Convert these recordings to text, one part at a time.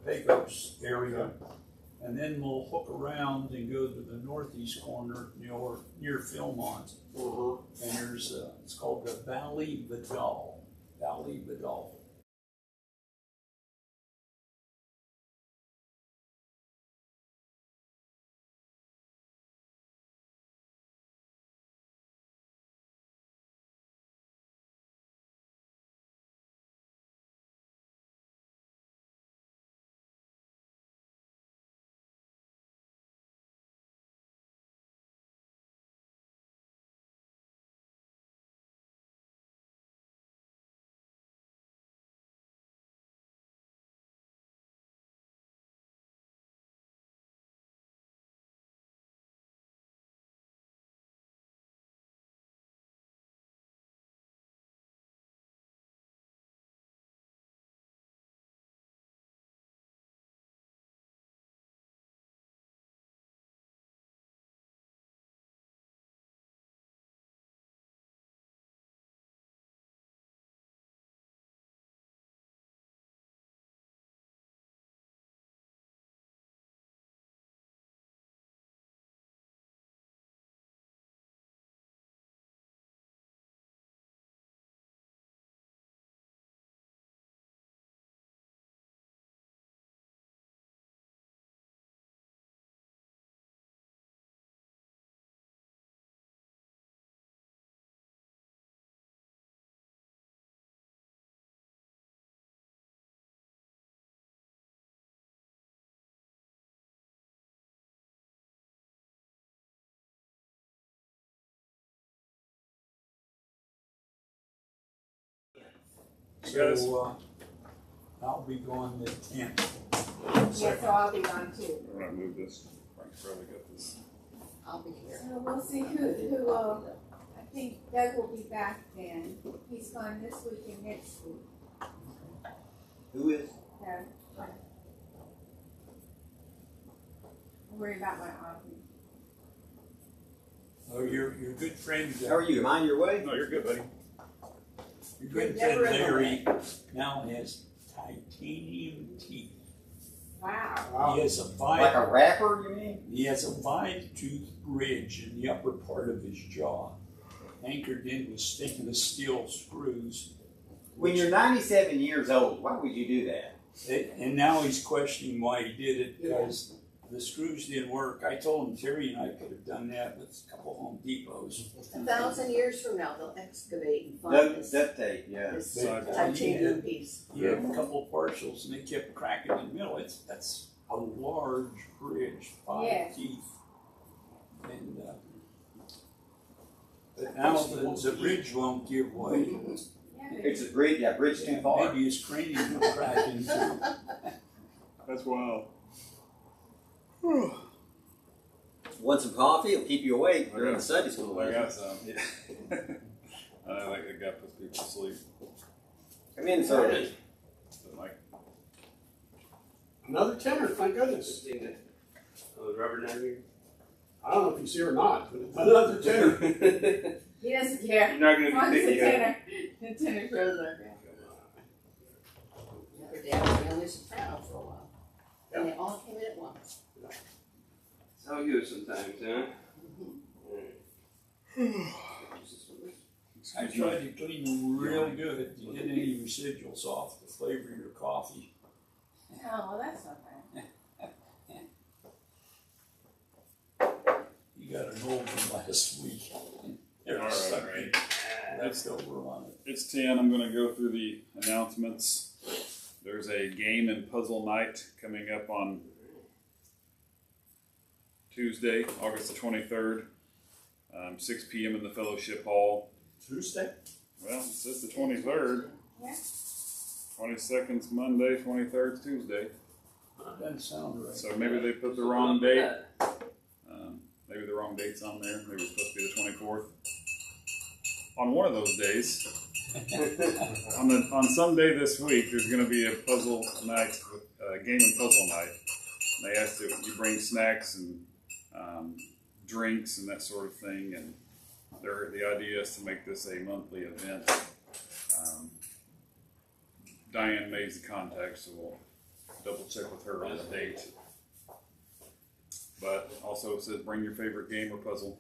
Pecos area. And then we'll hook around and go to the northeast corner near Philmont. And there's it's called the Valley Vidal. Valley Vidal. So I'll be going the 10th. Yeah, so I'll be gone too. We're gonna move this. Frank's probably got this. I'll be here. So we'll see who I think Doug will be back then. He's gone this week and next week. Who is? Doug. Don't worry about my office. Oh, your good friend. How are you? Am I on your way? No, you're good, buddy. Your good friend Larry now has titanium teeth. Wow. He has a Like a rapper, you mean? He has a 5-tooth bridge in the upper part of his jaw, anchored in with stainless steel screws. When you're 97 years old, why would you do that? And now he's questioning why he did it, because the screws didn't work. I told him Terry and I could have done that with a couple Home Depots. 1,000 years from now, they'll excavate and find this Duct tape, yeah. titanium piece. He had a couple of partials and they kept cracking in the middle. That's a large bridge, 5 teeth. And but now the bridge won't give way. It's a bridge, bridge too far. Maybe his cranium will crack into. That's wild. Want some coffee? It'll keep you awake during the Sunday school. I got some. Yeah. I like that guy puts people to sleep. Come in, sir. Like, Another tenner, thank goodness. Oh, the rubber down here? I don't know if you see or not, but it's another tenner. He doesn't care. You're not As going long to as be the picking tenor, the tenor shows up. Her dad was the only soprano for a while. And they all came in at once. That's how it goes sometimes, huh? I tried to clean them real good to get any residuals off the flavor of your coffee. Oh, well, that's not bad. You got an old one last week. All right. That's over on it. it's 10. I'm going to go through the announcements. There's a game and puzzle night coming up on Tuesday, August the 23rd, 6 p.m. in the Fellowship Hall. Tuesday? Well, it says the 23rd. Yeah. 22nd's Monday, 23rd's Tuesday. Doesn't sound right. So maybe they put the wrong date. Maybe the wrong date's on there. Maybe it's supposed to be the 24th. On one of those days, on some day this week, there's going to be a puzzle night, game and puzzle night. And they asked that you bring snacks and drinks and that sort of thing. And the idea is to make this a monthly event. Diane made the contact, so we'll double check with her on the date. But also it says bring your favorite game or puzzle.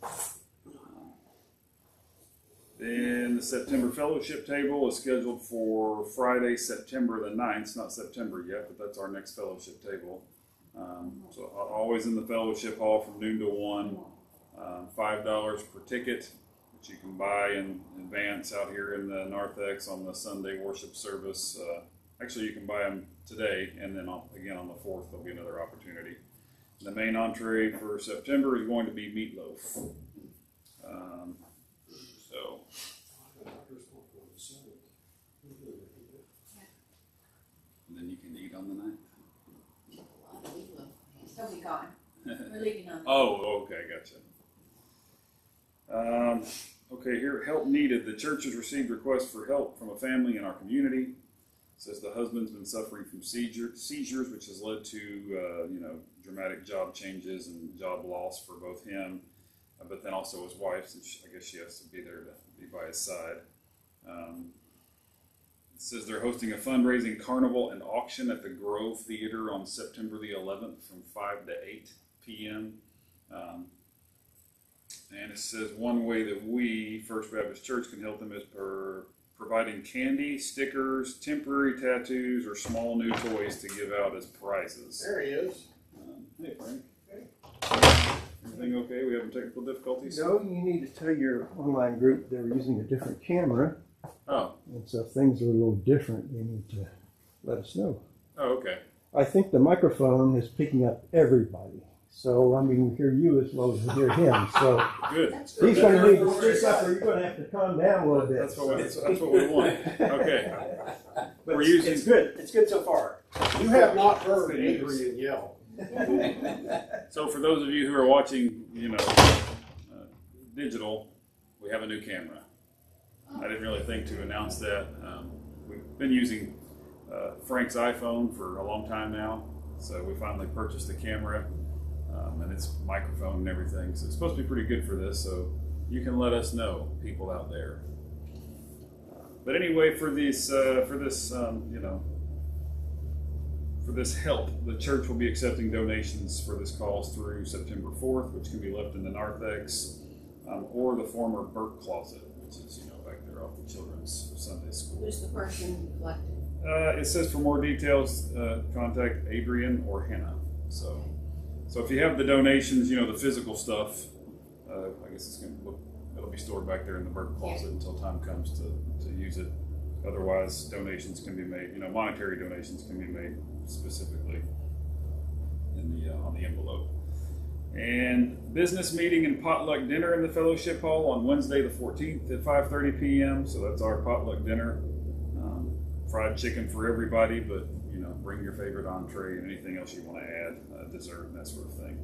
Then the September fellowship table is scheduled for Friday, September the 9th. It's not September yet, but that's our next fellowship table. So always in the fellowship hall from noon to 1. $5 per ticket, which you can buy in advance out here in the narthex on the Sunday worship service. Actually, you can buy them today, and then again on the 4th, there'll be another opportunity. The main entree for September is going to be meatloaf. So. And then you can eat on the 9th. He'll be gone. We're leaving on. Oh, okay, gotcha. Okay, here, help needed. The church has received requests for help from a family in our community. It says the husband's been suffering from seizures, which has led to, dramatic job changes and job loss for both him, but then also his wife, since I guess she has to be there to be by his side. It says they're hosting a fundraising carnival and auction at the Grove Theater on September the 11th from 5 to 8 p.m. And it says one way that we, First Baptist Church, can help them is providing candy, stickers, temporary tattoos, or small new toys to give out as prizes. There he is. Hey, Frank. Everything okay? We having technical difficulties? No, you need to tell your online group they're using a different camera. Oh. And so if things are a little different, you need to let us know. Oh, okay. I think the microphone is picking up everybody. So, I mean, we hear you as well as we hear him. So Good. he's going to need to speak up or you're going to have to calm down a little bit. That's what we want. Okay. But We're using. it's good. It's good so far. You have not heard Adrian yell. So for those of you who are watching, digital, we have a new camera. I didn't really think to announce that. We've been using Frank's iPhone for a long time now, so we finally purchased the camera, and it's microphone and everything. So it's supposed to be pretty good for this. So you can let us know, people out there. But anyway, for this help, the church will be accepting donations for this cause through September 4th, which can be left in the narthex or the former Burke closet, which is back there off the children's Sunday school. Who's the person collecting? It says for more details, contact Adrian or Hannah. So if you have the donations, the physical stuff, I guess it'll be stored back there in the Burke closet until time comes to use it. Otherwise, donations can be made. Monetary donations can be made specifically on the envelope. And business meeting and potluck dinner in the fellowship hall on Wednesday the 14th at 5:30 p.m. So that's our potluck dinner. Fried chicken for everybody, but bring your favorite entree and anything else you want to add, dessert and that sort of thing.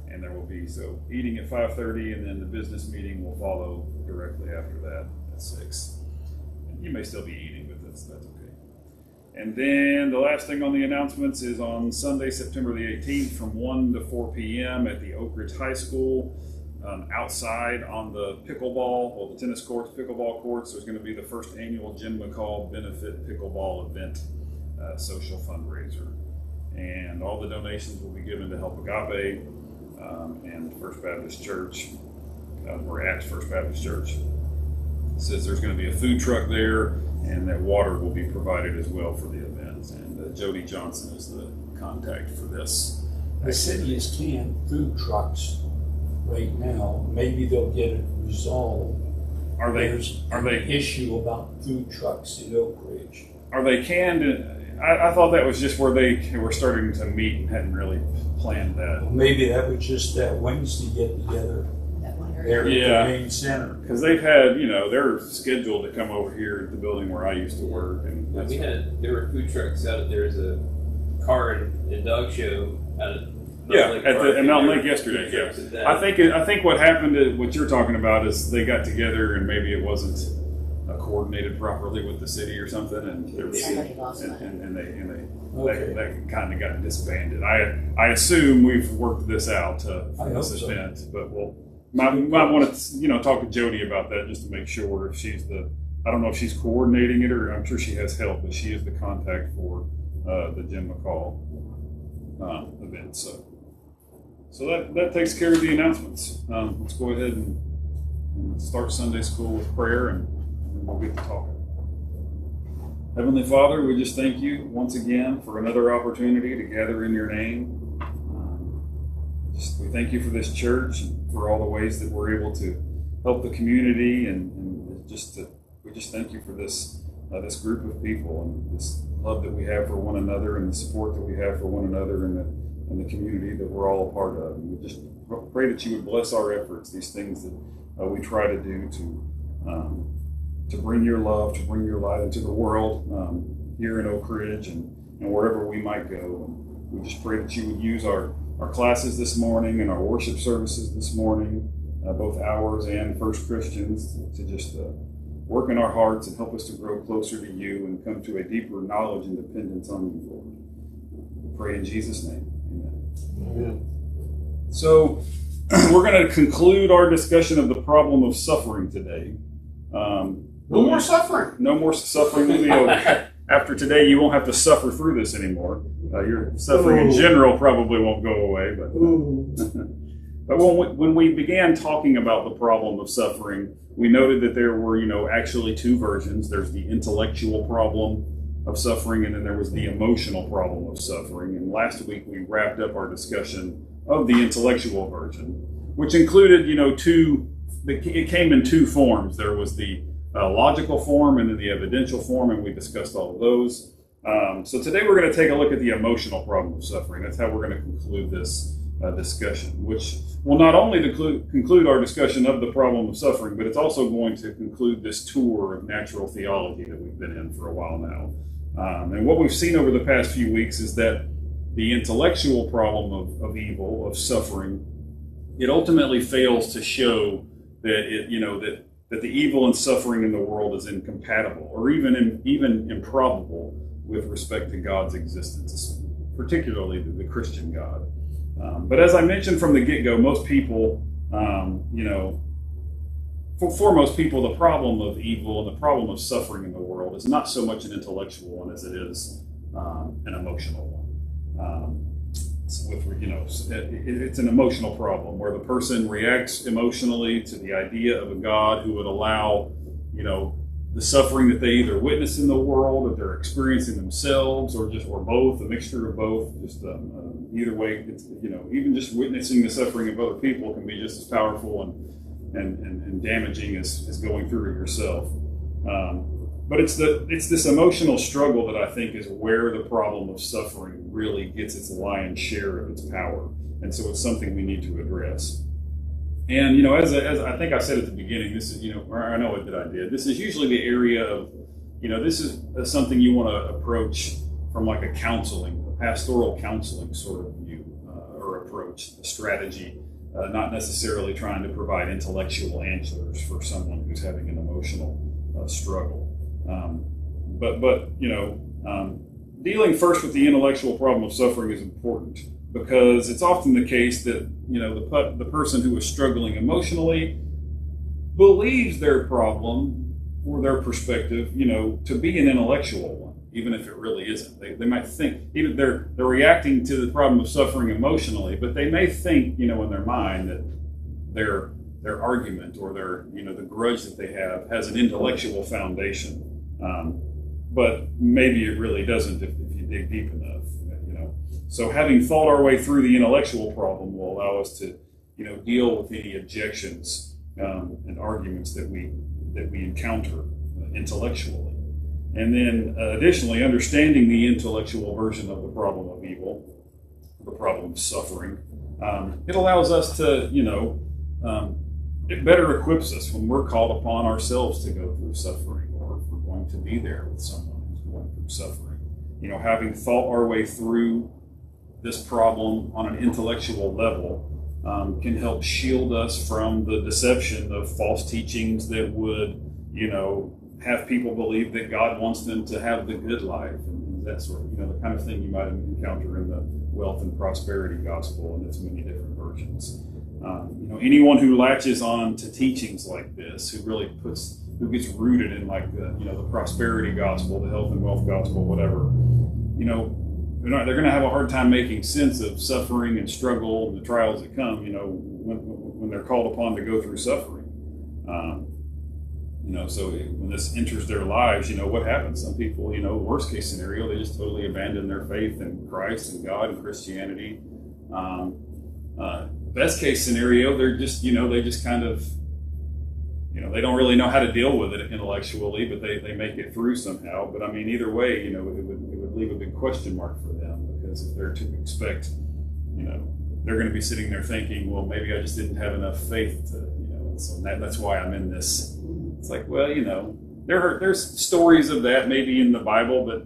And there will be eating at 5:30, and then the business meeting will follow directly after that at 6. And you may still be eating, but that's okay. And then the last thing on the announcements is on Sunday, September the 18th from 1 to 4 p.m. at the Oak Ridge High School. Outside on the the tennis courts, pickleball courts, there's going to be the first annual Jim McCall Benefit Pickleball Event, social fundraiser. And all the donations will be given to Help Agape and First Baptist Church. We're at First Baptist Church. It says there's going to be a food truck there, and that water will be provided as well for the event. And Jody Johnson is the contact for this. The city is canned food trucks right now. Maybe they'll get it resolved. There's an issue about food trucks in Oak Ridge. Are they canned? I thought that was just where they were starting to meet and hadn't really planned that. Well, maybe that was just that Wednesday get together That one there area. at the main center. Because they've had, they're scheduled to come over here at the building where I used to work. And There were food trucks out. There was a car and dog show out at Mountain Lake yesterday. Yeah, I think what happened, what you're talking about, is they got together and maybe it wasn't coordinated properly with the city or something, and there was Somebody lost money. and they kind of got disbanded. I assume we've worked this out for this event, but we'll might want to talk to Jody about that just to make sure if she's I don't know if she's coordinating it, or I'm sure she has help, but she is the contact for the Jim McCall. event. So that takes care of the announcements. Let's go ahead and start Sunday school with prayer, and then we'll get to talking. Heavenly Father, we just thank you once again for another opportunity to gather in your name. We thank you for this church and for all the ways that we're able to help the community, and we just thank you for this group of people and this love that we have for one another and the support that we have for one another and the community that we're all a part of. And we just pray that you would bless our efforts, these things that we try to do to bring your love, to bring your light into the world here in Oak Ridge and wherever we might go. And we just pray that you would use our classes this morning and our worship services this morning, both ours and First Christians, to just work in our hearts and help us to grow closer to you and come to a deeper knowledge and dependence on you, Lord. We pray in Jesus' name. Amen. So we're going to conclude our discussion of the problem of suffering today. No more suffering. No more suffering will be over. After today, you won't have to suffer through this anymore. Your suffering in general probably won't go away. But when we began talking about the problem of suffering, we noted that there were, actually two versions. There's the intellectual problem of suffering, and then there was the emotional problem of suffering. And last week we wrapped up our discussion of the intellectual version, which included, it came in two forms. There was the logical form and then the evidential form, and we discussed all of those. So today we're going to take a look at the emotional problem of suffering. That's how we're going to conclude this discussion, which will not only conclude our discussion of the problem of suffering, but it's also going to conclude this tour of natural theology that we've been in for a while now. And what we've seen over the past few weeks is that the intellectual problem of evil, of suffering, it ultimately fails to show that that the evil and suffering in the world is incompatible or even improbable with respect to God's existence, particularly the Christian God. But as I mentioned from the get-go, most people, for most people, the problem of evil and the problem of suffering in the world is not so much an intellectual one as it is an emotional one. It's an emotional problem where the person reacts emotionally to the idea of a God who would allow, the suffering that they either witness in the world or they're experiencing themselves, or both, a mixture of both. Just either way, it's, even just witnessing the suffering of other people can be just as powerful and damaging as going through it yourself. But it's this emotional struggle that I think is where the problem of suffering really gets its lion's share of its power, and so it's something we need to address. And as I think I said at the beginning, this is or I know that I did. This is usually the area of this is something you want to approach from like a pastoral counseling sort of view or approach, a strategy, not necessarily trying to provide intellectual answers for someone who's having an emotional struggle. Dealing first with the intellectual problem of suffering is important, because it's often the case that the person who is struggling emotionally believes their problem or their perspective to be an intellectual one, even if it really isn't. They might think even they're reacting to the problem of suffering emotionally, but they may think in their mind that their argument or their the grudge that they have has an intellectual foundation. But maybe it really doesn't if you dig deep enough, So having thought our way through the intellectual problem will allow us to, deal with any objections and arguments that we encounter intellectually. And then additionally, understanding the intellectual version of the problem of evil, the problem of suffering, it allows us to, it better equips us when we're called upon ourselves to go through suffering, or if we're going to be there with someone who's going through suffering. Having thought our way through this problem on an intellectual level can help shield us from the deception of false teachings that would, have people believe that God wants them to have the good life and that sort of, the kind of thing you might encounter in the wealth and prosperity gospel and its many different versions. Anyone who latches on to teachings like this, who gets rooted in like the prosperity gospel, the health and wealth gospel, whatever, they're going to have a hard time making sense of suffering and struggle and the trials that come, when they're called upon to go through suffering. So when this enters their lives, what happens? Some people, worst case scenario, they just totally abandon their faith in Christ and God and Christianity. Best case scenario, they're just, they just kind of, they don't really know how to deal with it intellectually, but they make it through somehow. But I mean, either way, it would leave a big question mark for them, because if they're to expect, they're going to be sitting there thinking, well, maybe I just didn't have enough faith to, and so that's why I'm in this. It's like, well, there's stories of that maybe in the Bible, but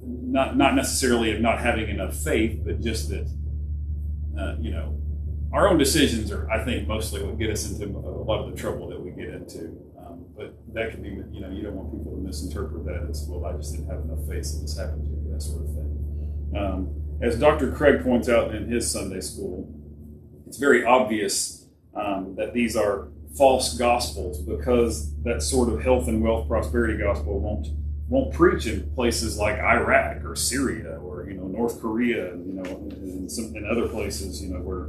not necessarily of not having enough faith, but just that, our own decisions are, I think, mostly what get us into a lot of the trouble that we get into. But that can be, you don't want people to misinterpret that as, well, I just didn't have enough faith, so this happened to me, that sort of thing. As Dr. Craig points out in his Sunday school, it's very obvious that these are false gospels, because that sort of health and wealth prosperity gospel won't preach in places like Iraq or Syria or North Korea, and other places where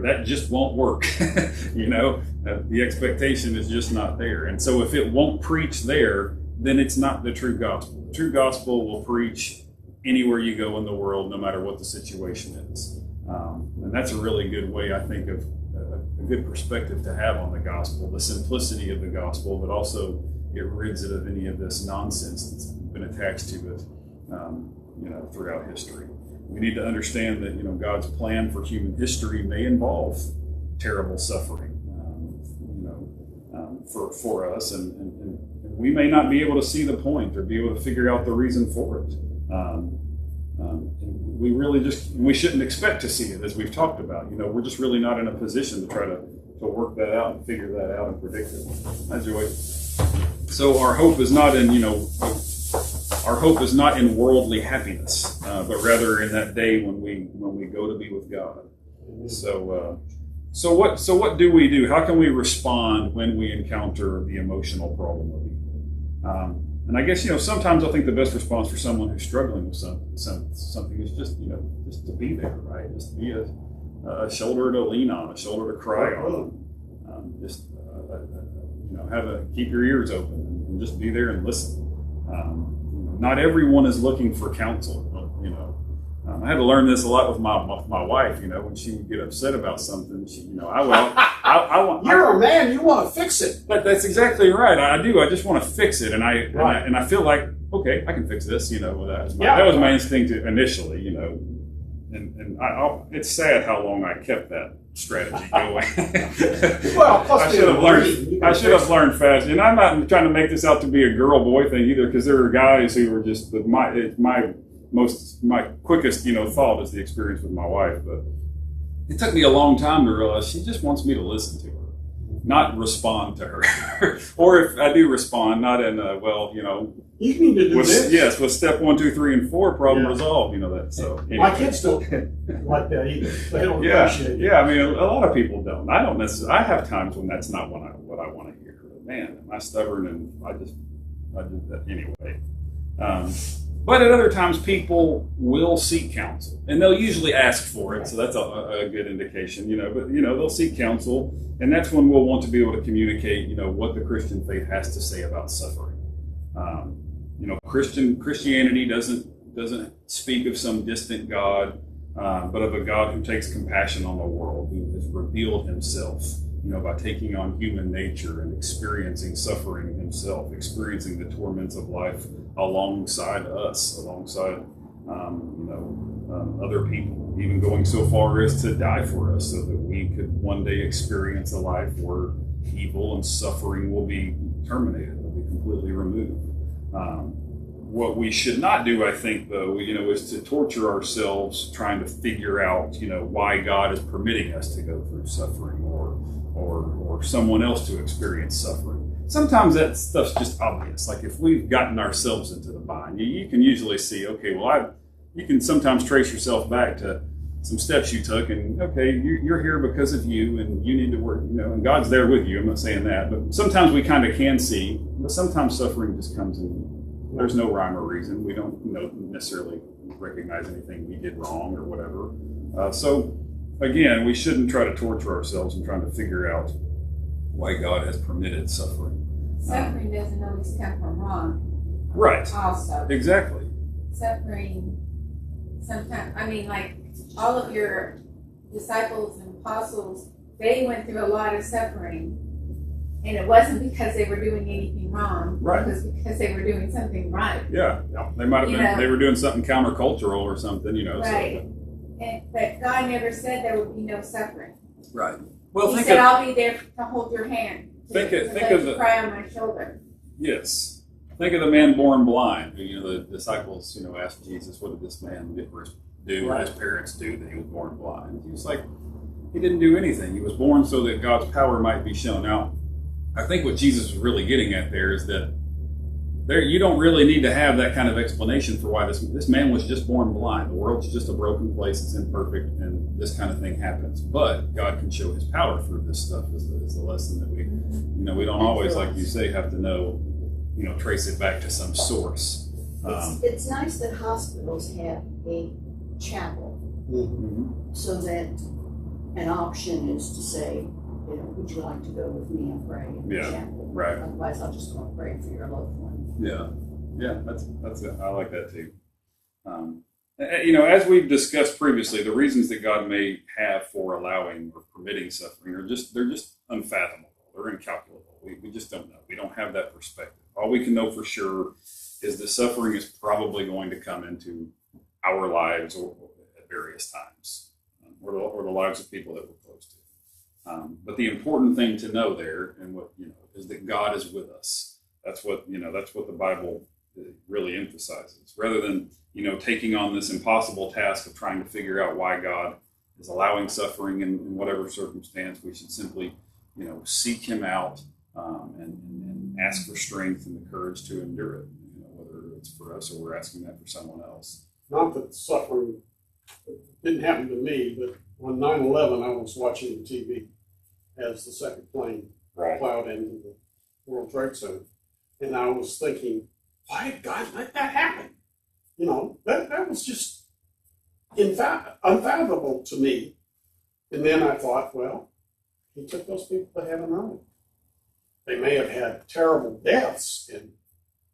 that just won't work. The expectation is just not there, and so if it won't preach there, then it's not the true gospel. The true gospel will preach anywhere you go in the world, no matter what the situation is, and that's a really good way, I think, of a good perspective to have on the gospel, the simplicity of the gospel, but also it rids it of any of this nonsense that's been attached to it, throughout history. We need to understand that, God's plan for human history may involve terrible suffering, for us, and we may not be able to see the point or be able to figure out the reason for it. We shouldn't expect to see it, as we've talked about. We're just really not in a position to try to work that out and figure that out and predict it. Hi, Joy. So our hope is not in worldly happiness, but rather in that day when we go to be with God. So what do we do? How can we respond when we encounter the emotional problem of evil? And I guess, sometimes I think the best response for someone who's struggling with something is just to be there, right? Just to be a shoulder to lean on, a shoulder to cry on. Keep your ears open and just be there and listen. Not everyone is looking for counsel, I had to learn this a lot with my wife, when she would get upset about something, I want. You're a man, you want to fix it. That's exactly right. I do. I just want to fix it, and I feel like, okay, I can fix this. That was my instinct initially, and it's sad how long I kept that strategy going. Well, plus I should have learned fast, and I'm not trying to make this out to be a girl boy thing either, because there are guys who are just my quickest, thought is the experience with my wife, but it took me a long time to realize she just wants me to listen to her, not respond to her. Or if I do respond, not in you need to do this. Yes, with step 1, 2, 3, and 4, problem resolved. That. So anyway. My kids don't like that either. They don't appreciate it. Yeah. I mean, a lot of people don't. I don't necessarily. I have times when that's not what I want to hear. But man, am I stubborn, and I did that anyway. But at other times, people will seek counsel, and they'll usually ask for it. So that's a good indication, But they'll seek counsel, and that's when we'll want to be able to communicate, what the Christian faith has to say about suffering. Christianity doesn't speak of some distant God, but of a God who takes compassion on the world, who has revealed Himself, by taking on human nature and experiencing suffering Himself, experiencing the torments of life alongside us, alongside other people, even going so far as to die for us so that we could one day experience a life where evil and suffering will be terminated, will be completely removed. What we should not do, I think, though, is to torture ourselves trying to figure out, why God is permitting us to go through suffering or someone else to experience suffering. Sometimes that stuff's just obvious. Like if we've gotten ourselves into the bind, you can usually see, okay, you can sometimes trace yourself back to some steps you took, and okay, you're here because of you, and you need to work, and God's there with you. I'm not saying that, but sometimes we kind of can see, but sometimes suffering just comes in. There's no rhyme or reason. We don't necessarily recognize anything we did wrong or whatever. So again, we shouldn't try to torture ourselves in trying to figure out why God has permitted suffering. Suffering doesn't always come from wrong. Right. Also, Exactly. suffering sometimes, I mean, like all of your disciples and apostles, they went through a lot of suffering. And it wasn't because they were doing anything wrong. Right. It was because they were doing something right. Yeah. They might have You been, know. they were doing something countercultural or something, you know. Right. But God never said there would be no suffering. So, right. Well, He think said, of, I'll be there to hold your hand. To Think of let you the- cry on my shoulder. yes. Think of the man born blind. You know, the disciples, you know, asked Jesus, what did this man do? What his parents do that he was born blind? He was like, he didn't do anything. He was born so that God's power might be shown out. I think what Jesus was really getting at there is that you don't really need to have that kind of explanation for why this man was just born blind. The world's just a broken place, it's imperfect, and this kind of thing happens. But God can show his power through this stuff is the lesson that we don't always, like you say, have to know, trace it back to some source. It's nice that hospitals have a chapel so that an option is to say, would you like to go with me and pray in the chapel? Right. Otherwise, I'll just go and pray for your loved one. Yeah, that's it. I like that too. As we've discussed previously, the reasons that God may have for allowing or permitting suffering they're just unfathomable. They're incalculable. We just don't know. We don't have that perspective. All we can know for sure is that suffering is probably going to come into our lives or at various times, or the lives of people that we're close to. But the important thing to know there, and what is that God is with us. That's what the Bible really emphasizes. Rather than taking on this impossible task of trying to figure out why God is allowing suffering in whatever circumstance, we should simply seek Him out and ask for strength and the courage to endure it. Whether it's for us or we're asking that for someone else. Not that suffering didn't happen to me, but on 9/11, I was watching the TV as the second plane plowed into the World Trade Center. And I was thinking, why did God let that happen? That was just unfathomable to me. And then I thought, well, He took those people to heaven early. They may have had terrible deaths and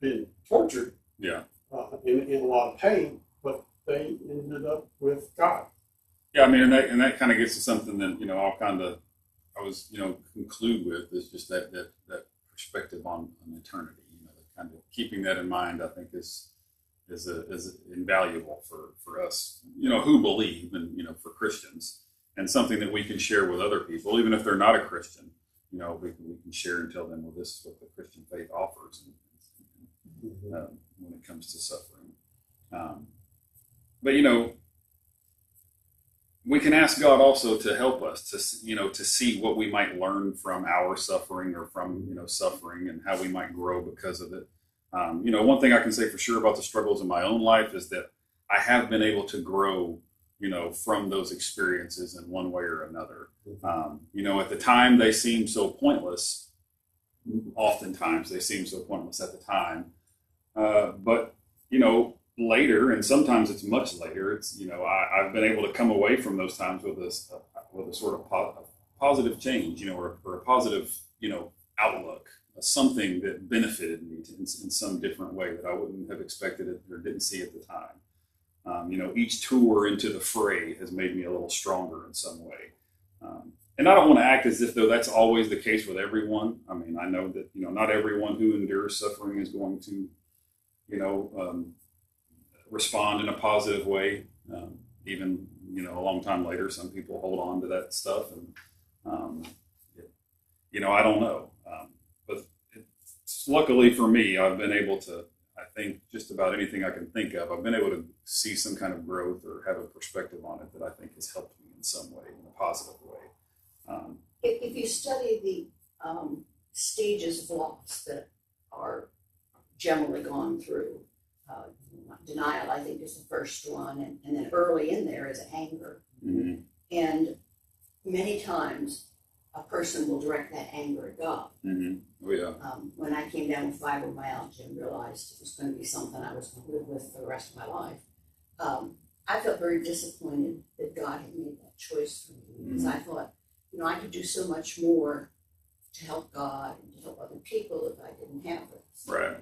been tortured in a lot of pain, but they ended up with God. Yeah, I mean, and that kind of gets to something that I was conclude with is just that perspective on eternity. Kind of keeping that in mind, I think is invaluable for us, who believe, and for Christians, and something that we can share with other people, even if they're not a Christian. We can share and tell them, well, this is what the Christian faith offers, when it comes to suffering. But we can ask God also to help us to see what we might learn from our suffering or from suffering, and how we might grow because of it. One thing I can say for sure about the struggles in my own life is that I have been able to grow from those experiences in one way or another. At the time they seem so pointless. Oftentimes they seem so pointless at the time, but later, and sometimes it's much later, it's I've been able to come away from those times with a sort of positive change, or a positive outlook, something that benefited me in some different way that I wouldn't have expected it or didn't see at the time. Each tour into the fray has made me a little stronger in some way. And I don't want to act as if though that's always the case with everyone. I mean, I know that, not everyone who endures suffering is going to, respond in a positive way. Even, a long time later, some people hold on to that stuff, and, I don't know. But luckily for me, I've been able to, I think just about anything I can think of, I've been able to see some kind of growth or have a perspective on it that I think has helped me in some way, in a positive way. If you study the stages of loss that are generally gone through, denial, I think, is the first one, and then early in there is anger. Mm-hmm. And many times a person will direct that anger at God. Mm-hmm. Oh, yeah. When I came down with fibromyalgia and realized it was going to be something I was going to live with for the rest of my life, I felt very disappointed that God had made that choice for me, because I thought, I could do so much more to help God and to help other people if I didn't have this. Right.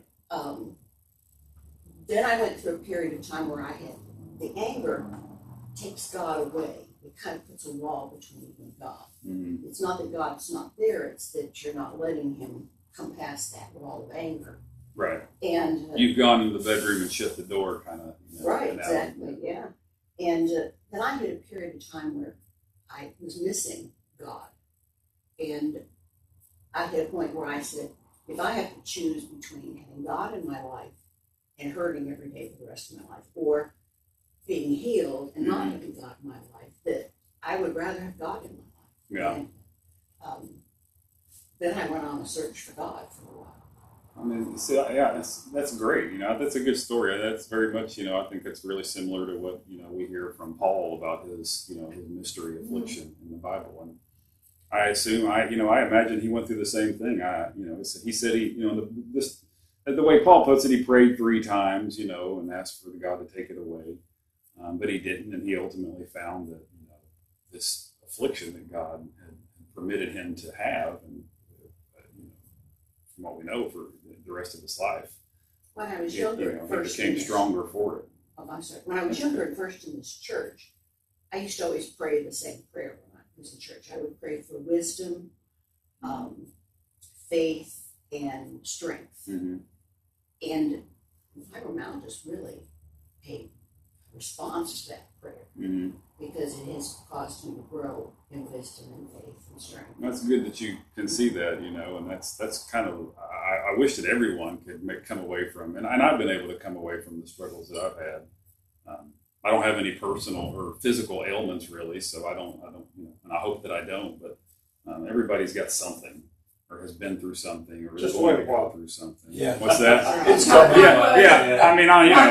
Then I went through a period of time where I had the anger takes God away. It kind of puts a wall between you and God. Mm-hmm. It's not that God's not there, it's that you're not letting him come past that wall of anger. Right. And You've gone into the bedroom and shut the door, kind of. right, exactly, yeah. And then I had a period of time where I was missing God. And I hit a point where I said, if I have to choose between having God in my life and hurting every day for the rest of my life, or being healed and not having God in my life, that I would rather have God in my life. Yeah. And then I went on a search for God for a while. I mean, yeah, that's great. That's a good story. That's very much, I think that's really similar to what, we hear from Paul about his, his mystery affliction in the Bible. And I assume, I imagine he went through the same thing. He said the way Paul puts it, he prayed 3 times, and asked for God to take it away. But he didn't, and he ultimately found that, this affliction that God had permitted him to have, and from what we know, for the rest of his life. When I was younger, he became stronger for it. Oh, I'm sorry. When I was younger at first in this church, I used to always pray the same prayer when I was in church. I would pray for wisdom, faith, and strength. Mm-hmm. And fibromyalgia really paid response to that prayer, because it has caused me to grow in wisdom and faith and strength. That's good that you can see that, and that's kind of, I wish that everyone could come away from, and I've been able to come away from the struggles that I've had. I don't have any personal or physical ailments really, so I don't, and I hope that I don't, but everybody's got something, or has been through something, or is going to go through something. Yeah. What's that? It's coming. Yeah. I mean, I know.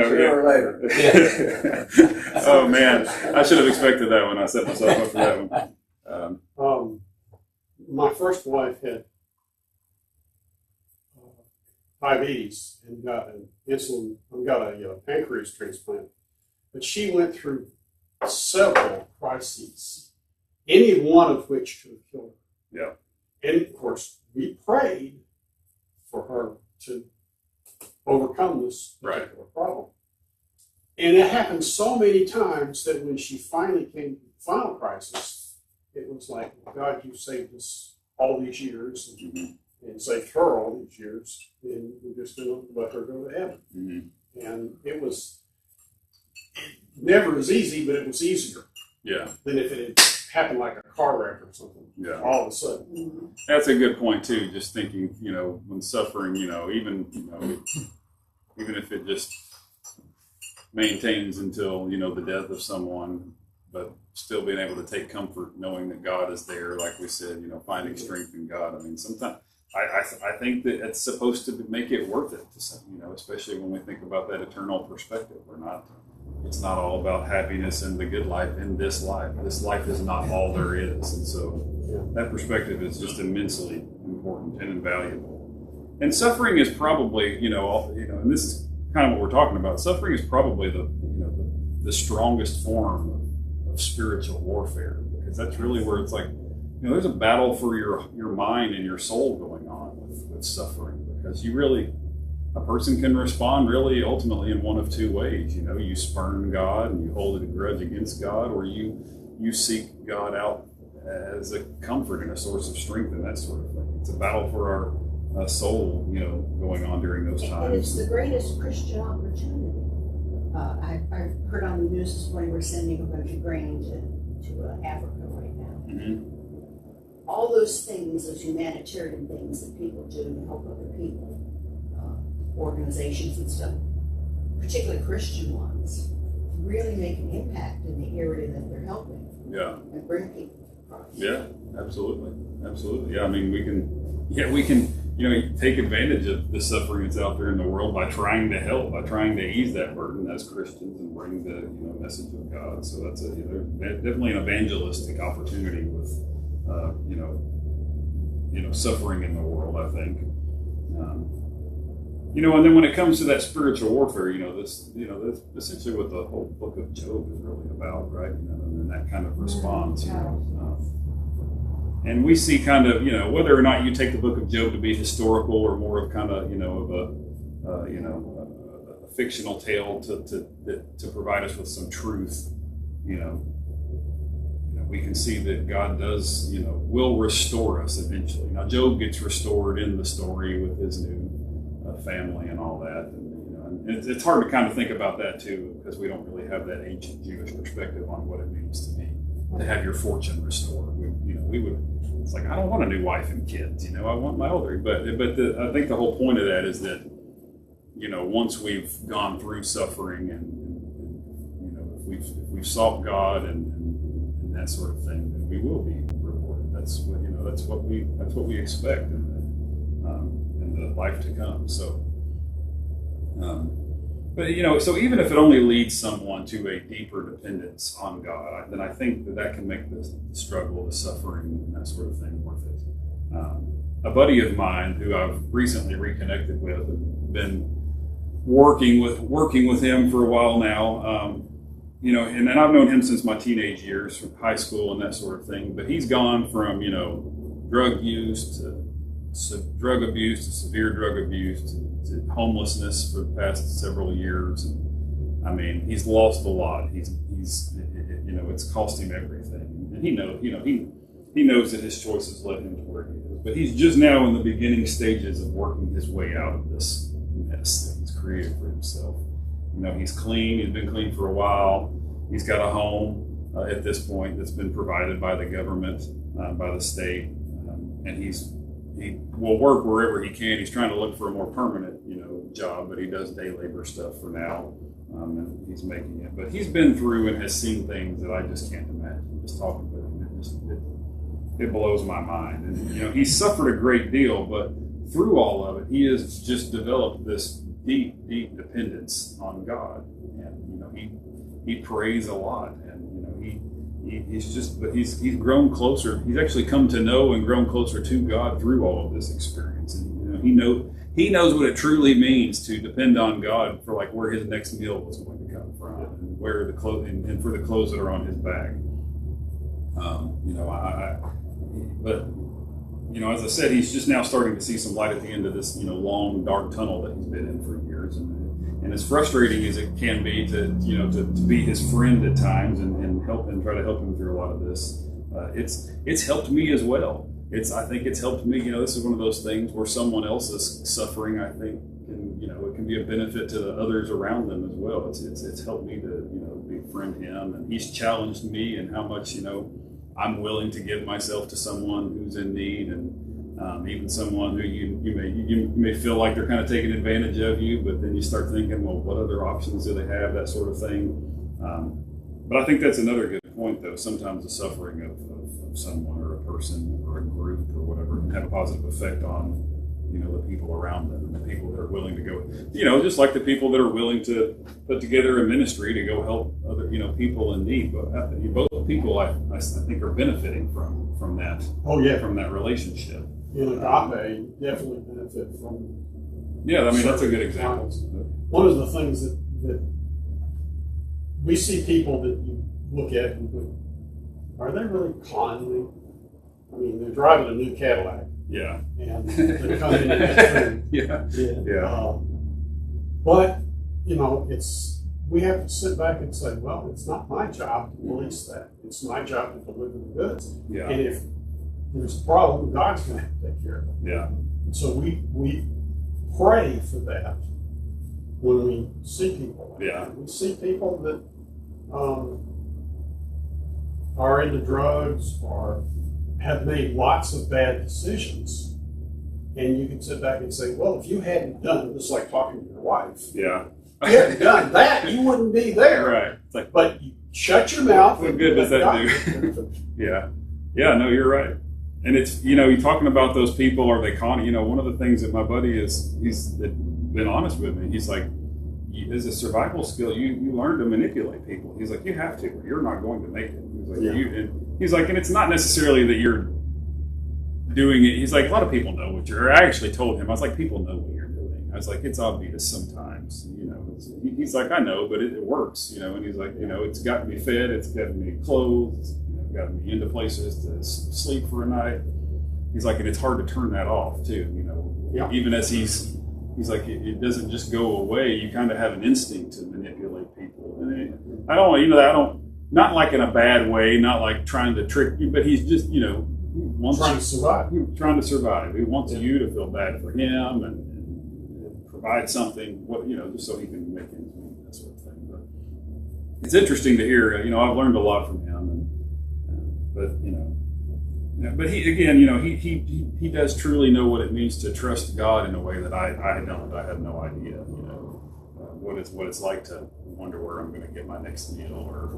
Sooner or later. Yeah. Oh man, I should have expected that one. I set myself up for that one. My first wife had diabetes and got an insulin, got a pancreas transplant, but she went through several crises, any one of which could have killed her. Yeah. And of course, we prayed for her to overcome this particular problem. And it happened so many times that when she finally came to the final crisis, it was like, God, you saved us all these years and saved her all these years, and we're just going to let her go to heaven. Mm-hmm. And it was never as easy, but it was easier than if it had happened like a car wreck or something. Yeah. All of a sudden. That's a good point too. Just thinking, when suffering, even if it just maintains until, the death of someone, but still being able to take comfort knowing that God is there, like we said, finding strength in God. I mean, sometimes I think that it's supposed to make it worth it to some, especially when we think about that eternal perspective. It's not all about happiness and the good life in this life. This life is not all there is. And so that perspective is just immensely important and invaluable. And suffering is probably, and this is kind of what we're talking about. Suffering is probably the strongest form of spiritual warfare, because that's really where it's like, there's a battle for your mind and your soul going on with suffering, because a person can respond really ultimately in one of 2 ways. You spurn God and you hold a grudge against God, or you seek God out as a comfort and a source of strength and that sort of thing. It's a battle for our soul, going on during those times. And it's the greatest Christian opportunity. I heard on the news this morning we're sending a bunch of grain to Africa right now. Mm-hmm. All those things, those humanitarian things that people do to help other people, organizations and stuff, particularly Christian ones, really make an impact in the area that they're helping. Yeah. And bring people to Christ. Yeah, absolutely. Yeah, I mean, we can take advantage of the suffering that's out there in the world by trying to help, by trying to ease that burden as Christians and bring the message of God. So that's there's definitely an evangelistic opportunity with suffering in the world, I think. And then when it comes to that spiritual warfare, that's essentially what the whole book of Job is really about, right? And that kind of response, and we see kind of, whether or not you take the book of Job to be historical or more of kind of, of a fictional tale to provide us with some truth, we can see that God does, will restore us eventually. Now, Job gets restored in the story with his new family and all that. And it's hard to kind of think about that too, because we don't really have that ancient Jewish perspective on what it means to have your fortune restored. We would. It's like, I don't want a new wife and kids. I want my older. But I think the whole point of that is that, once we've gone through suffering and if we've sought God and that sort of thing, then we will be rewarded. That's what we expect in the life to come. So, so even if it only leads someone to a deeper dependence on God, then I think that can make the struggle, the suffering, and that sort of thing worth it. A buddy of mine who I've recently reconnected with, and been working with him for a while now. And I've known him since my teenage years, from high school and that sort of thing. But he's gone from, drug use to drug abuse to severe drug abuse to homelessness for the past several years. And I mean, he's lost a lot. He's it's cost him everything. And he knows that his choices led him to where he is. But he's just now in the beginning stages of working his way out of this mess that he's created for himself. He's clean. He's been clean for a while. He's got a home at this point that's been provided by the government, by the state, and he will work wherever he can. He's trying to look for a more permanent, job, but he does day labor stuff for now, and he's making it. But he's been through and has seen things that I just can't imagine. Just talking with him, it blows my mind. And he's suffered a great deal, but through all of it, he has just developed this deep dependence on God, and he prays a lot, and he's grown closer. He's actually come to know and grown closer to God through all of this experience, and he knows what it truly means to depend on God for like where his next meal was going to come from, and where the clothes and for the clothes that are on his back. As I said, he's just now starting to see some light at the end of this, long dark tunnel that he's been in for years, and as frustrating as it can be to be his friend at times and help and try to help him through a lot of this, it's helped me as well. I think it's helped me. This is one of those things where someone else's suffering, I think, it can be a benefit to the others around them as well. It's helped me to befriend him, and he's challenged me in how much I'm willing to give myself to someone who's in need, and even someone who you may feel like they're kind of taking advantage of you, but then you start thinking, well, what other options do they have, that sort of thing. But I think that's another good point, though. Sometimes the suffering of someone or a person or a group or whatever can have a positive effect on the people around them, and the people that are willing to go, just like the people that are willing to put together a ministry to go help other, people in need. But both people, I think, are benefiting from that. Oh yeah, from that relationship. Agape definitely benefit from. Yeah, I mean that's a good example. One of the things that we see people that you look at and think, are they really conning me? I mean, they're driving a new Cadillac. Yeah. And they're coming in that Yeah. But, we have to sit back and say, well, it's not my job to police that. It's my job to deliver the goods. Yeah. And if there's a problem, God's going to have to take care of it. Yeah. So we pray for that when we see people. Yeah. We see people that are into drugs or have made lots of bad decisions, and you can sit back and say, well, if you hadn't done this, like talking to your wife, Yeah. if you hadn't done that, you wouldn't be there. Right. It's like, But you shut your mouth. what good does that do? Yeah. Yeah, no, you're right. And it's, you're talking about those people, are they conning? One of the things that my buddy he's been honest with me. He's like, as a survival skill, you learn to manipulate people. He's like, you have to, or you're not going to make it. He's like, he's like, and it's not necessarily that you're doing it. He's like, a lot of people know what you're. I actually told him, I was like, people know what you're doing. was like, it's obvious sometimes, he's like, I know, but it works, and he's like, it's gotten me fed, it's gotten me clothed, gotten me into places to sleep for a night. He's like, and it's hard to turn that off too, Yeah. even as he's like, it doesn't just go away. You kind of have an instinct to manipulate people. And I don't, not like in a bad way, not like trying to trick you, but he's just, he wants Trying to survive. Trying to survive. He wants you to feel bad for him and provide something, just so he can make ends meet, that sort of thing. But it's interesting to hear. I've learned a lot from him, but he again, he does truly know what it means to trust God in a way that I don't. I have no idea. What it's like to wonder where I'm going to get my next meal, or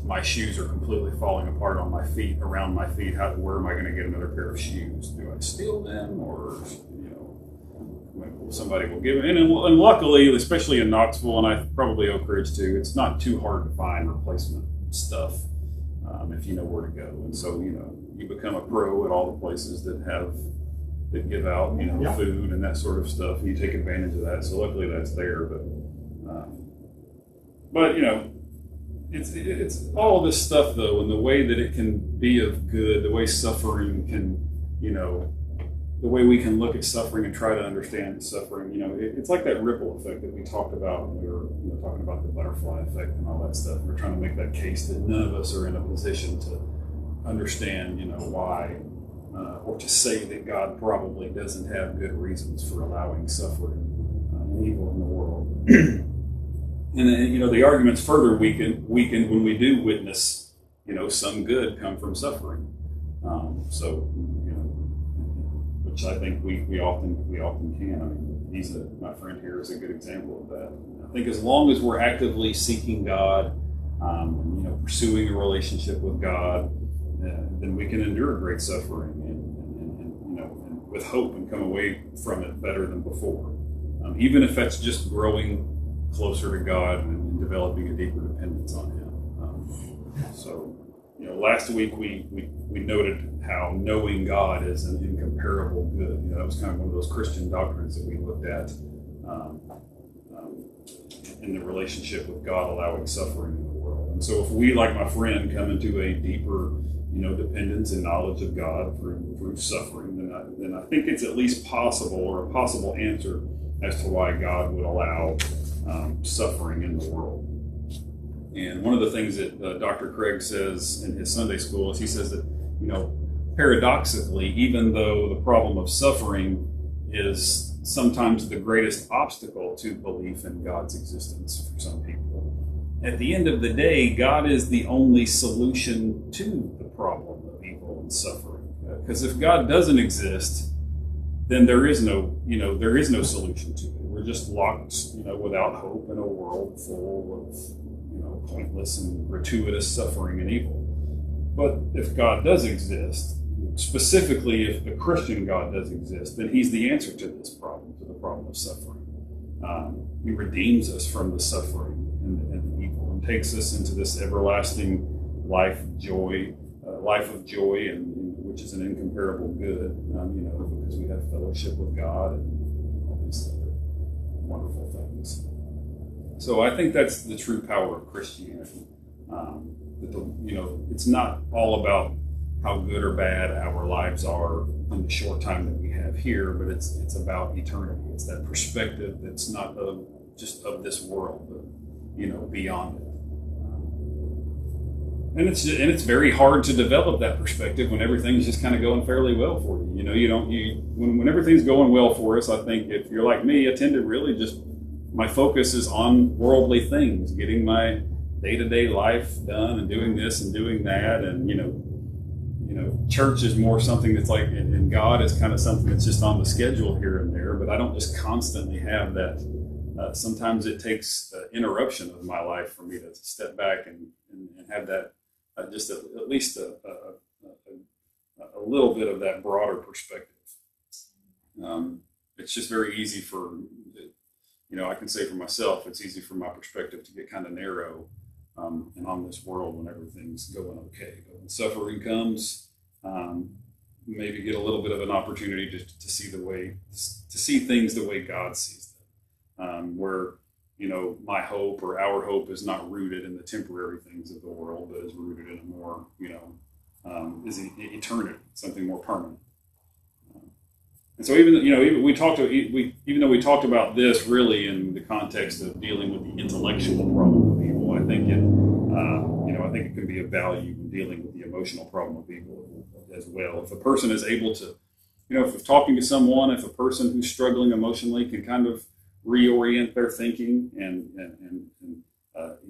my shoes are completely falling apart on my feet, around my feet. Where am I going to get another pair of shoes? Do I steal them, or somebody will give it? And luckily, especially in Knoxville, and I probably Oak Ridge too, it's not too hard to find replacement stuff if you know where to go. And so you become a pro at all the places that give out food and that sort of stuff. And you take advantage of that. So luckily that's there, but it's all this stuff though, and the way that it can be of good, the way suffering can, the way we can look at suffering and try to understand suffering, it's like that ripple effect that we talked about when we were talking about the butterfly effect and all that stuff. We're trying to make that case that none of us are in a position to understand, why, or to say that God probably doesn't have good reasons for allowing suffering and evil in the world. And then, the argument's further weakened when we do witness, some good come from suffering. Which I think we often can. I mean, my friend here is a good example of that. I think as long as we're actively seeking God, pursuing a relationship with God, then we can endure great suffering and with hope and come away from it better than before. Even if that's just growing closer to God and developing a deeper dependence on Him. Last week we noted how knowing God is an incomparable good. That was kind of one of those Christian doctrines that we looked at in the relationship with God allowing suffering in the world. And so if we, like my friend, come into a deeper, dependence and knowledge of God through suffering, then I think it's at least possible, or a possible answer as to why God would allow suffering in the world. And one of the things that Dr. Craig says in his Sunday school is he says that, paradoxically, even though the problem of suffering is sometimes the greatest obstacle to belief in God's existence for some people, at the end of the day, God is the only solution to the problem of evil and suffering. Because if God doesn't exist, then there is no solution to it. We're just locked, without hope in a world full of, pointless and gratuitous suffering and evil. But if God does exist, specifically if the Christian God does exist, then He's the answer to this problem, to the problem of suffering. He redeems us from the suffering and the evil, and takes us into this everlasting life of joy, and which is an incomparable good, because we have fellowship with God and all these other wonderful things. So I think that's the true power of Christianity. It's not all about how good or bad our lives are in the short time that we have here, but it's about eternity. It's that perspective that's not just of this world, but beyond it. And it's very hard to develop that perspective when everything's just kind of going fairly well for you. When everything's going well for us, I think if you're like me, I tend to really just, my focus is on worldly things, getting my day-to-day life done and doing this and doing that. And, church is more something that's like, and God is kind of something that's just on the schedule here and there, but I don't just constantly have that. Sometimes it takes interruption of my life for me to step back and have that, just at least a little bit of that broader perspective. It's just very easy for, I can say for myself, it's easy for my perspective to get kind of narrow and on this world when everything's going okay. But when suffering comes, maybe get a little bit of an opportunity to see things the way God sees them, where my hope or our hope is not rooted in the temporary things of the world, but is rooted in a more is eternity, something more permanent. And so even though we talked about this really in the context of dealing with the intellectual problem of evil, I think it can be of value in dealing with the emotional problem of evil as well. If a person is able to, if talking to someone, if a person who's struggling emotionally can kind of reorient their thinking and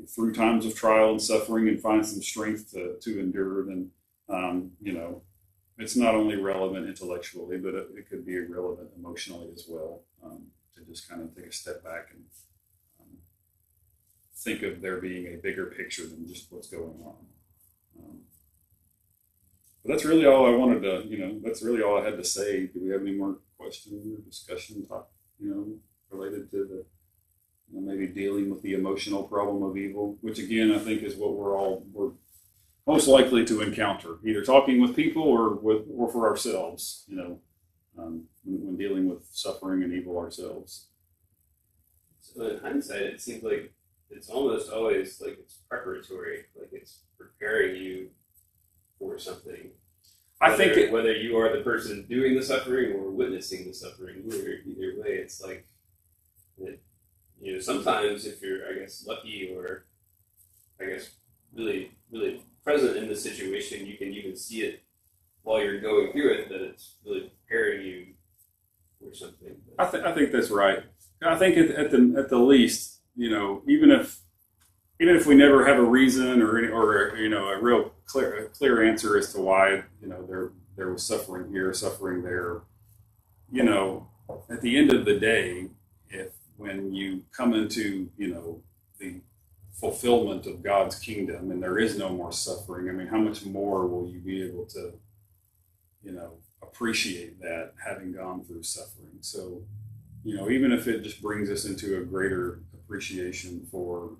through times of trial and suffering and find some strength to endure, then it's not only relevant intellectually, but it could be relevant emotionally as well, to just kind of take a step back and think of there being a bigger picture than just what's going on. But that's really all I wanted to, that's really all I had to say. Do we have any more questions or discussion related to the, maybe dealing with the emotional problem of evil, which again, I think is what we're most likely to encounter, either talking with people or for ourselves, when dealing with suffering and evil ourselves. So in hindsight, it seems like it's almost always like it's preparatory, like it's preparing you for something. I think whether you are the person doing the suffering or witnessing the suffering, either way, it's like, sometimes if you're, I guess, lucky or, I guess, really, really present in the situation, you can even see it while you're going through it, that it's really preparing you for something. I think that's right. I think at the least, even if we never have a reason or a real clear answer as to why there was suffering here, suffering there, at the end of the day, when you come into the fulfillment of God's kingdom and there is no more suffering, I mean, how much more will you be able to appreciate that, having gone through suffering? So even if it just brings us into a greater appreciation for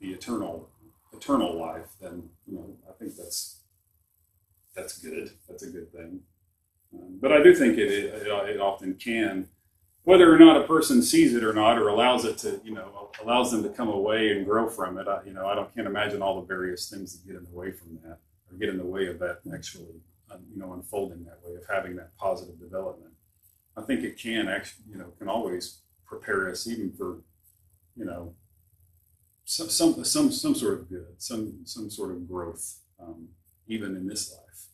the eternal life, then I think that's good. That's a good thing. But I do think it often can, whether or not a person sees it or not, or allows it to allows them to come away and grow from it. Can't imagine all the various things that get in the way from that, or get in the way of that actually unfolding that way, of having that positive development. I think it can actually can always prepare us even for some sort of good, some sort of growth, even in this life.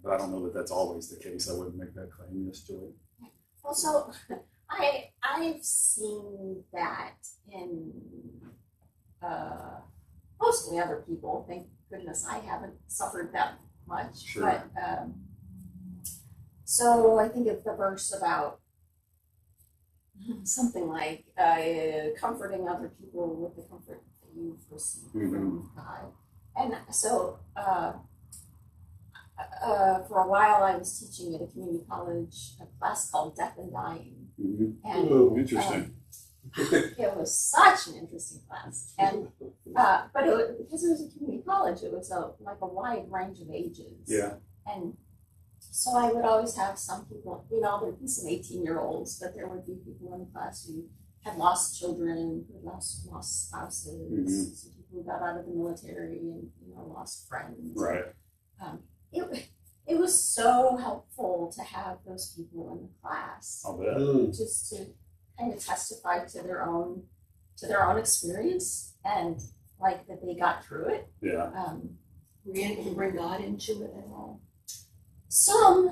But I don't know that that's always the case. I wouldn't make that claim. Yes, Joy. Well, so I've seen that in mostly other people. Thank goodness I haven't suffered that much. Sure. But so I think of the verse about something like comforting other people with the comfort that you've received from God. And so for a while I was teaching at a community college, a class called Death and Dying. And interesting. It was such an interesting class. And but because it was a community college, it was like a wide range of ages. Yeah. And so I would always have some people, there'd be some 18-year-olds, but there would be people in the class who had lost children, who lost spouses, some people who got out of the military and lost friends. Right. It was so helpful to have those people in the class. I'll bet. Just to kind of testify to their own experience, and like that they got through it. Yeah. Were you able to bring God into it at all? So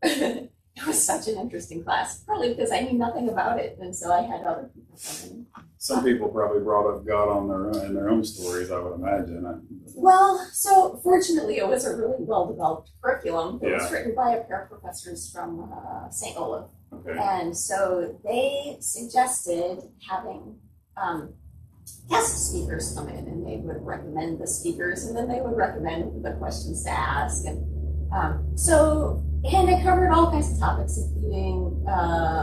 it was such an interesting class, probably because I knew nothing about it, and so I had other people come in. Some people probably brought up God in their own stories, I would imagine. Well, so fortunately, it was a really well-developed curriculum. It was Yeah. written by a pair of professors from St. Olaf, Okay. and so they suggested having guest speakers come in, and they would recommend the speakers, and then they would recommend the questions to ask, and it covered all kinds of topics, including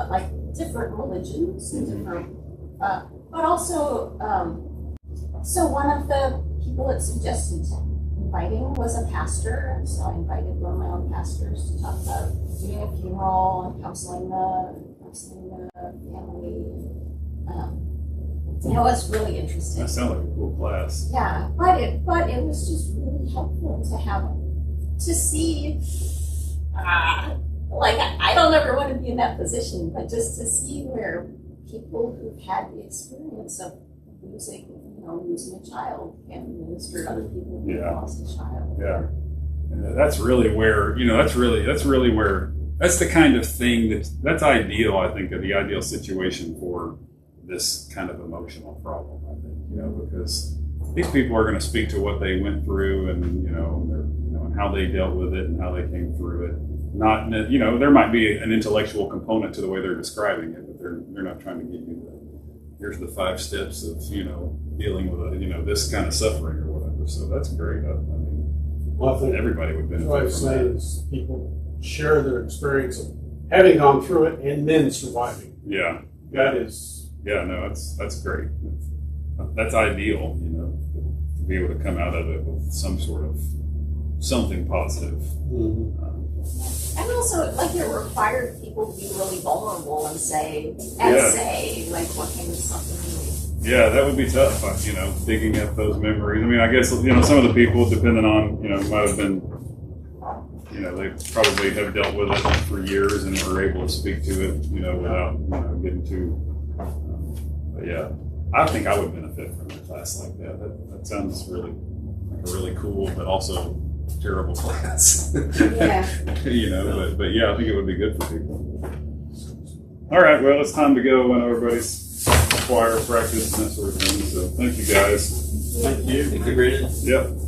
like different religions and different, but also, so one of the people that suggested inviting was a pastor, and so I invited one of my own pastors to talk about doing a funeral and counseling the family. It was really interesting. That sounds like a cool class. Yeah, but it was just really helpful to see. Like I don't ever want to be in that position, but just to see where people who've had the experience of losing a child can minister to other people who Yeah. lost a child. Yeah. And that's really where, that's really where, that's the kind of thing that's ideal, I think, of the ideal situation for this kind of emotional problem, I think, because these people are going to speak to what they went through and, and how they dealt with it and how they came through it. Not, there might be an intellectual component to the way they're describing it, but they're not trying to give you here's the 5 steps of, dealing with this kind of suffering or whatever. So that's great. Well, I think everybody would benefit what I'm from saying that. is people share their experience of having gone through it and then surviving. Yeah. That is. Yeah, no, that's great. That's ideal, to be able to come out of it with some sort of something positive. Mm-hmm. And also, it required people to be really vulnerable and say, what kind of something. Yeah, that would be tough, digging up those memories. I guess, some of the people, depending on, might have been, they probably have dealt with it for years and were able to speak to it, without, getting too, but yeah, I think I would benefit from a class like that. That sounds really, like a really cool, but also terrible class. Yeah. But yeah, I think it would be good for people. All right, well, it's time to go when everybody's choir practice and that sort of thing. So thank you guys. Thank you. Thank you, Brandon. Yep.